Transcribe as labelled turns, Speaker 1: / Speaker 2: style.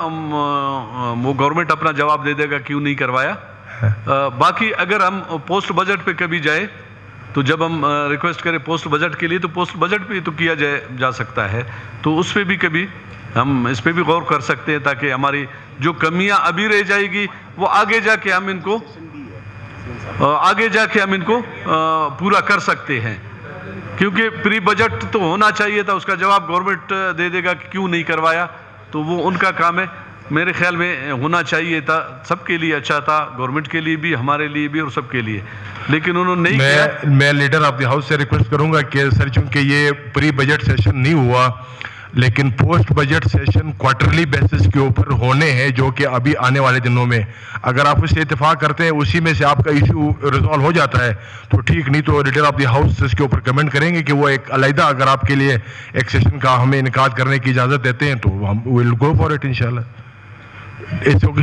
Speaker 1: وہ گورنمنٹ اپنا جواب دے دے گا کیوں نہیں کروایا. باقی اگر ہم پوسٹ بجٹ پہ کبھی جائے تو جب ہم ریکویسٹ کریں پوسٹ بجٹ کے لیے تو پوسٹ بجٹ پہ تو کیا جا سکتا ہے, تو اس پہ بھی کبھی ہم اس پہ بھی غور کر سکتے ہیں تاکہ ہماری جو کمیاں ابھی رہ جائے گی وہ آگے جا کے ہم ان کو پورا کر سکتے ہیں. کیونکہ پری بجٹ تو ہونا چاہیے تھا, اس کا جواب گورنمنٹ دے دے گا کہ کیوں نہیں کروایا, تو وہ ان کا کام ہے. میرے خیال میں ہونا چاہیے تھا, سب کے لیے اچھا تھا, گورنمنٹ کے لیے بھی, ہمارے لیے بھی اور سب کے لیے, لیکن انہوں نے نہیں کیا.
Speaker 2: میں لیڈر آف دی ہاؤس سے ریکویسٹ کروں گا کہ سر چونکہ یہ پری بجٹ سیشن نہیں ہوا لیکن post budget session quarterly basis کے اوپر ہونے ہیں جو کہ ابھی آنے والے دنوں میں, اگر آپ اس سے اتفاق کرتے ہیں اسی میں سے آپ کا ایشو ریزالو ہو جاتا ہے تو ٹھیک, نہیں تو لیڈر آف دی ہاؤس اس کے اوپر کمنٹ کریں گے کہ وہ ایک علیحدہ اگر آپ کے لیے ایک سیشن کا ہمیں انعقاد کرنے کی اجازت دیتے ہیں تو ہم ول گو فار اٹ انشاءاللہ. It's okay.